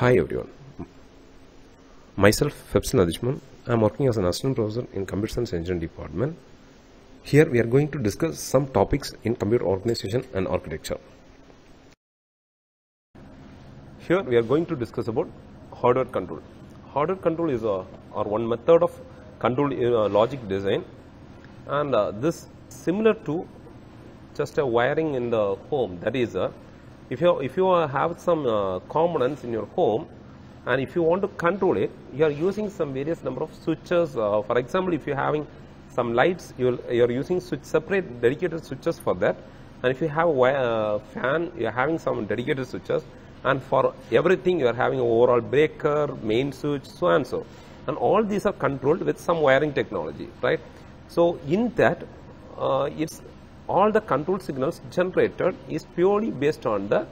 Hi everyone, myself Febson Adishman. I am working as an assistant professor in Computer Science Engineering Department. Here we are going to discuss some topics in computer organization and architecture. Here we are going to discuss about hardware control. Hardware control is one method of control logic design, and this similar to just a wiring in the home. That is if you have some components in your home, and if you want to control it, you are using some various number of switches. For example, if you are having some lights, you are using separate dedicated switches for that. And if you have a fan, you are having some dedicated switches. And for everything, you are having an overall breaker, main switch, so and so. And all these are controlled with some wiring technology, right? So in that, it's all the control signals generated is purely based on the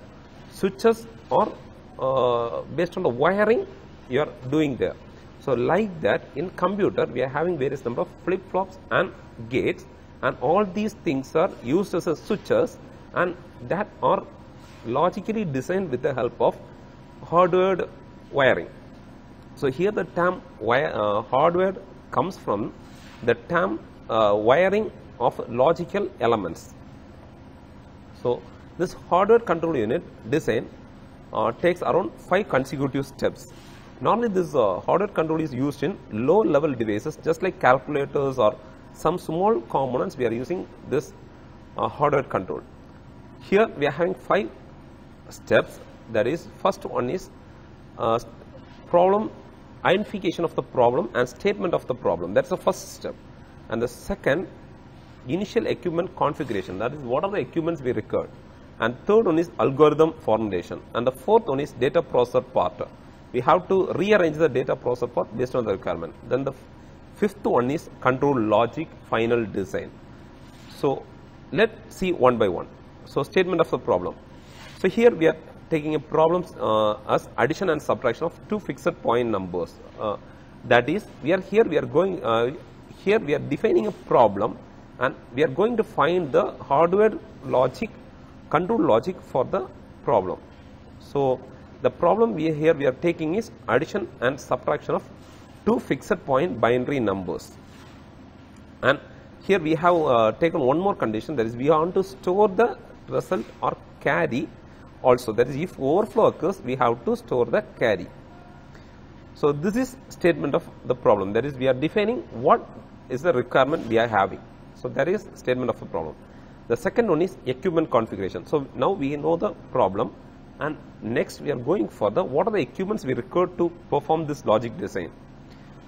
switches or based on the wiring you are doing there. So like that, in computer we are having various number of flip-flops and gates, and all these things are used as a switches, and that are logically designed with the help of hardware wiring. So here the term hardware comes from the term wiring of logical elements. So this hardware control unit design takes around 5 consecutive steps. Normally this hardware control is used in low level devices, just like calculators or some small components. We are using this hardware control. Here we are having 5 steps. That is, first one is problem identification of the problem and statement of the problem. That's the first step. And the second, initial equipment configuration, that is what are the equipments we required. And third one is algorithm formulation, and the fourth one is data processor part. We have to rearrange the data processor part based on the requirement. Then the fifth one is control logic final design. So let's see one by one. So statement of the problem. So here we are taking a problem as addition and subtraction of two fixed point numbers. That is, we are defining a problem, and we are going to find the hardware logic, control logic for the problem. So the problem we are taking is addition and subtraction of two fixed point binary numbers. And here we have taken one more condition, that is we want to store the result or carry also. That is, if overflow occurs, we have to store the carry. So this is statement of the problem. That is, we are defining what is the requirement we are having. So that is statement of the problem. The second one is equipment configuration. So now we know the problem, and next we are going for the what are the equipments we require to perform this logic design.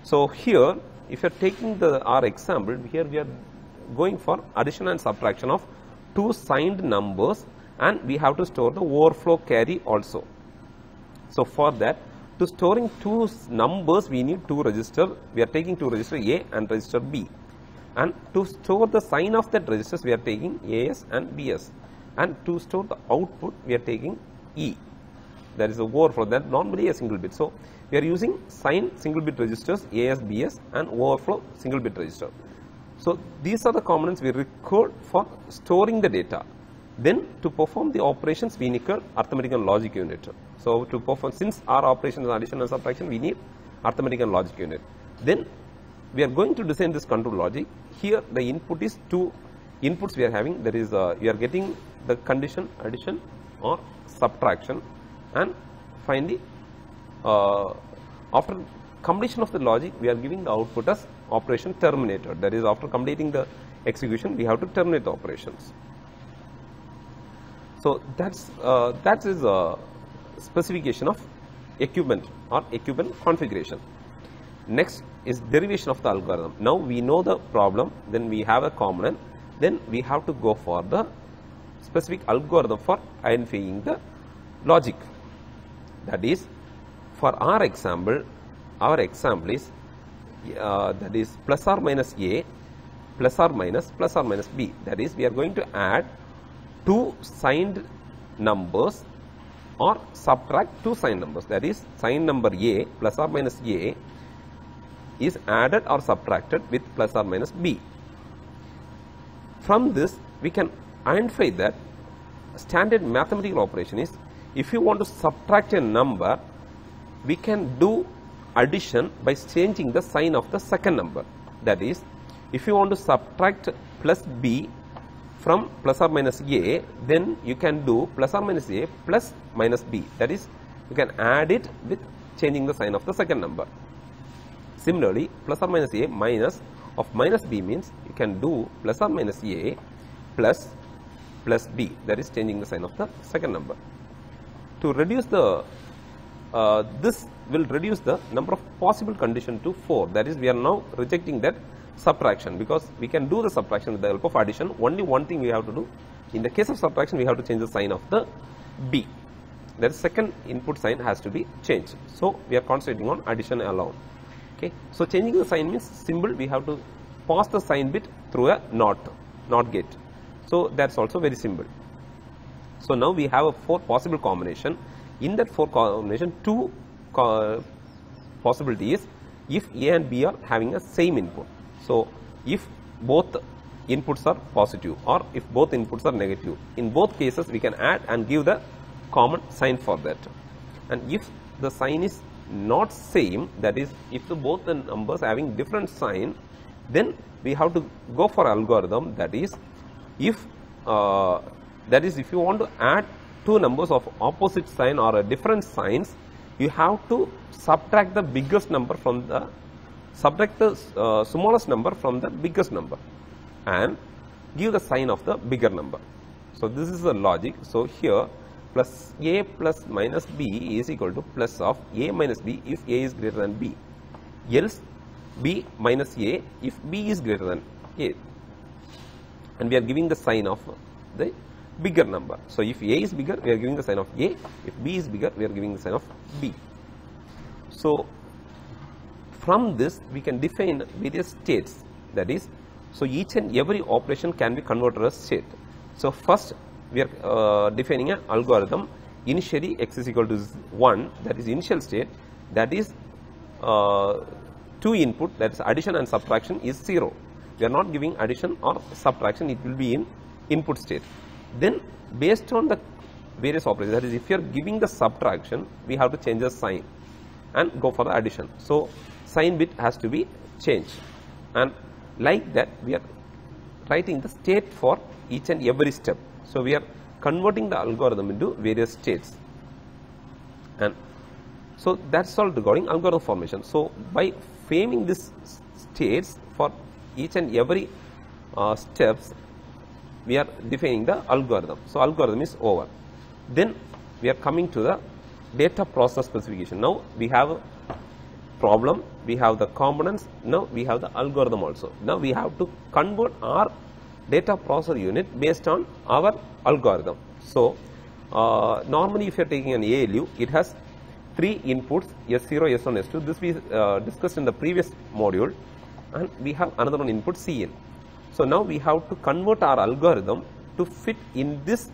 So here, if you are taking our example, here we are going for addition and subtraction of two signed numbers, and we have to store the overflow carry also. So for that, to storing two numbers, we need two registers. We are taking two register A and register B. And to store the sign of that registers, we are taking AS and BS. And to store the output, we are taking E. That is the overflow, that normally a single bit. So we are using sign single bit registers AS, BS, and overflow single bit register. So these are the components we record for storing the data. Then to perform the operations, we need arithmetic and logic unit. So to perform, since our operation is addition and subtraction, we need arithmetic and logic unit. Then we are going to design this control logic. Here the input is two inputs we are having. That is, we are getting the condition addition or subtraction, and finally after completion of the logic, we are giving the output as operation terminated. That is, after completing the execution, we have to terminate the operations. So that is a specification of equipment or equipment configuration. Next is derivation of the algorithm. Now we know the problem, then we have a component, then we have to go for the specific algorithm for identifying the logic. That is, for our example is that is plus or minus A, plus or minus B. That is, we are going to add two signed numbers or subtract two signed numbers. That is, signed number A plus or minus A is added or subtracted with plus or minus B. From this, we can identify that standard mathematical operation is, if you want to subtract a number, we can do addition by changing the sign of the second number. That is, if you want to subtract plus b from plus or minus a, then you can do plus or minus a plus minus b. That is, you can add it with changing the sign of the second number. Similarly, plus or minus a minus of minus b means you can do plus or minus a plus b, that is changing the sign of the second number. To reduce the this will reduce the number of possible conditions to 4. That is, we are now rejecting that subtraction, because we can do the subtraction with the help of addition. Only one thing we have to do, in the case of subtraction, we have to change the sign of the b. That is, second input sign has to be changed. So we are concentrating on addition alone. Okay. So changing the sign means symbol we have to pass the sign bit through a NOT gate. So that's also very simple. So now we have a 4 possible combination. In that 4 combination, 2 possibility is if A and B are having a same input. So if both inputs are positive or if both inputs are negative, in both cases we can add and give the common sign for that. And if the sign is not same, that is, if both the numbers having different sign, then we have to go for algorithm. That is, if you want to add 2 numbers of opposite sign or a different signs, you have to subtract the biggest number from the smallest number from the biggest number and give the sign of the bigger number. So this is the logic. So here plus a plus minus b is equal to plus of a minus b if a is greater than b, else b minus a if b is greater than a, and we are giving the sign of the bigger number. So if a is bigger, we are giving the sign of a, if b is bigger, we are giving the sign of b. So from this we can define various states. That is, so each and every operation can be converted as state. So first we are defining an algorithm. Initially x is equal to 1, that is initial state, that is 2 input, that is addition and subtraction is 0. We are not giving addition or subtraction, it will be in input state. Then based on the various operations, that is, if you are giving the subtraction, we have to change the sign and go for the addition. So sign bit has to be changed, and like that we are writing the state for each and every step. So we are converting the algorithm into various states, and so that's all regarding algorithm formation. So by framing these states for each and every steps, we are defining the algorithm. So algorithm is over. Then we are coming to the data process specification. Now we have a problem, we have the components, now we have the algorithm also. Now we have to convert our data processor unit based on our algorithm. So normally if you are taking an ALU, it has 3 inputs, S0, S1, S2. This we discussed in the previous module, and we have another one input CN. So now we have to convert our algorithm to fit in this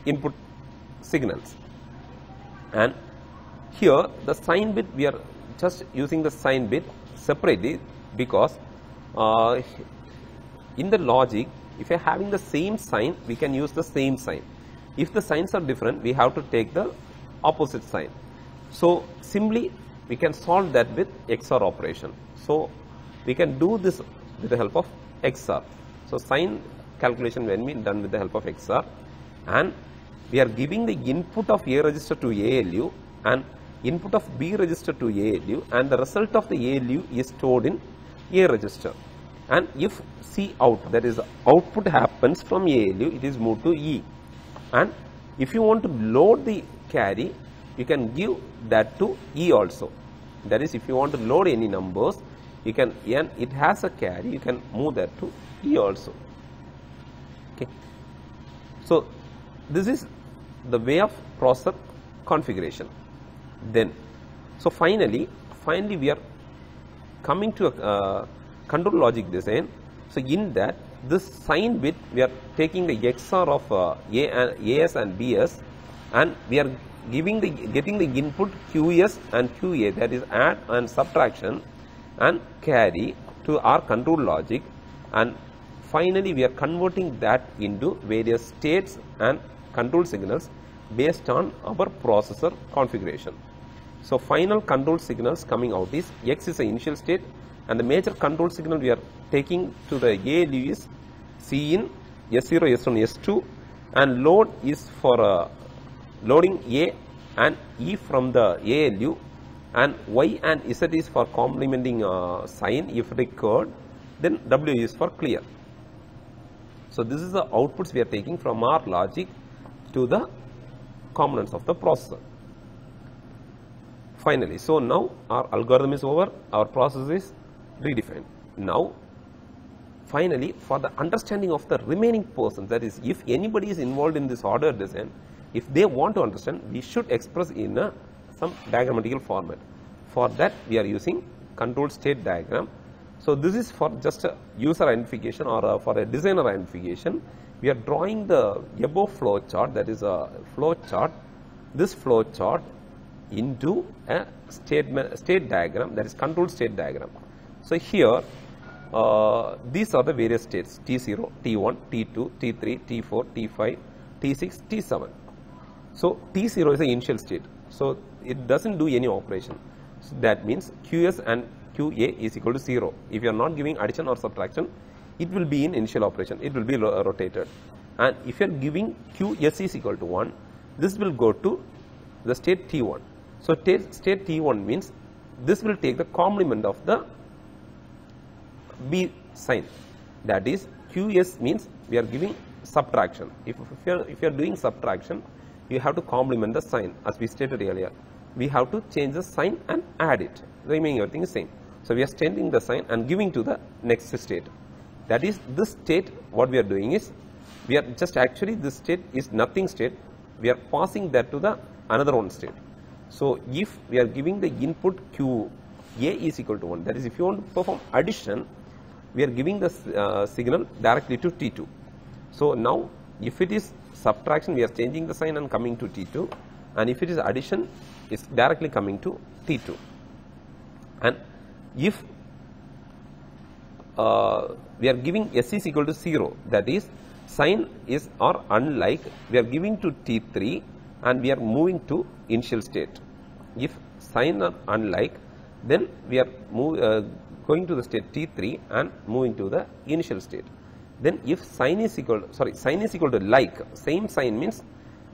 input signals, and here the sign bit we are just using the sign bit separately, because in the logic, if you are having the same sign, we can use the same sign. If the signs are different, we have to take the opposite sign. So simply we can solve that with XOR operation. So we can do this with the help of XOR. So sign calculation when we done with the help of XOR, and we are giving the input of A register to ALU and input of B register to ALU, and the result of the ALU is stored in A register. And if C out, that is output happens from ALU, it is moved to E. And if you want to load the carry, you can give that to E also. That is, if you want to load any numbers, you can, and it has a carry, you can move that to E also. Okay. So this is the way of processor configuration. Then, so finally we are coming to a control logic design. So in that, this sign bit, we are taking the XOR of AS and BS, and we are getting the input QS and QA, that is add and subtraction and carry, to our control logic, and finally we are converting that into various states and control signals based on our processor configuration. So final control signals coming out is X is the initial state, and the major control signal we are taking to the ALU is C in, S0, S1, S2, and load is for loading A and E from the ALU, and Y and Z is for complementing sign if required, then W is for clear. So this is the outputs we are taking from our logic to the components of the processor. Finally, so now our algorithm is over, our process is redefined. Now finally, for the understanding of the remaining portions, that is, if anybody is involved in this order design, if they want to understand, we should express in some diagrammatical format. For that we are using control state diagram. So this is for just a user identification or for a designer identification. We are drawing the above flow chart, that is a flow chart, this flow chart into a state diagram, that is control state diagram. So here these are the various states: T0, T1, T2, T3, T4, T5, T6, T7. So T0 is the initial state, so it doesn't do any operation. So that means QS and QA is equal to 0. If you are not giving addition or subtraction, it will be in initial operation, it will be rotated. And if you are giving QS is equal to 1, this will go to the state T1. So state T1 means this will take the complement of the B sign, that is QS means we are giving subtraction. If you are doing subtraction, you have to complement the sign, as we stated earlier. We have to change the sign and add it, remaining everything is same. So we are changing the sign and giving to the next state. That is, this state, what we are doing is, we are just actually, this state is nothing state, we are passing that to the another one state. So if we are giving the input QA is equal to 1, that is, if you want to perform addition, we are giving the signal directly to T2. So now if it is subtraction, we are changing the sign and coming to T2, and if it is addition, it's directly coming to T2. And if we are giving S is equal to 0, that is, sign is or unlike, we are giving to T3 and we are moving to initial state. If sign are unlike, then we are going to the state T3 and moving to the initial state. Then if sign is equal to like, same sign means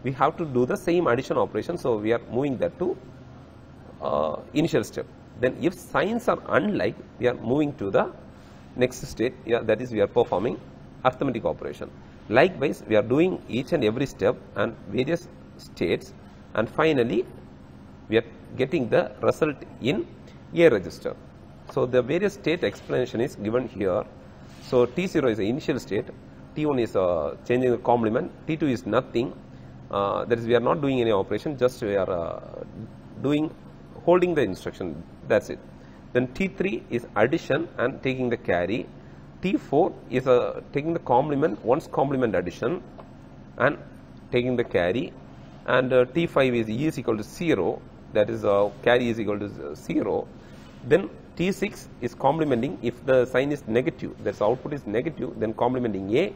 we have to do the same addition operation, so we are moving that to initial step. Then if signs are unlike, we are moving to the next state, that is, we are performing arithmetic operation. Likewise, we are doing each and every step and various states, and finally we are getting the result in A register. So the various state explanation is given here. So T0 is the initial state, T1 is changing the complement, T2 is nothing, that is, we are not doing any operation, just we are holding the instruction, that's it. Then T3 is addition and taking the carry, T4 is taking the complement, once complement addition and taking the carry, and T5 is E is equal to 0, that is, carry is equal to 0. Then T6 is complementing, if the sign is negative, that is, output is negative, then complementing A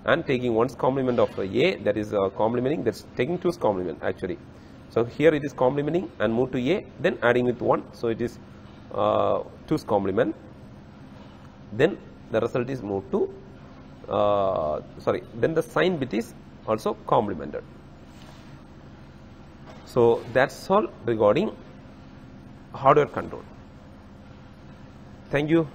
and taking one's complement of A, that is complementing, that is taking 2's complement actually. So here it is complementing and move to A, then adding with 1, so it is 2's complement. Then the result is moved to, then the sign bit is also complemented. So that's all regarding hardware control. Thank you.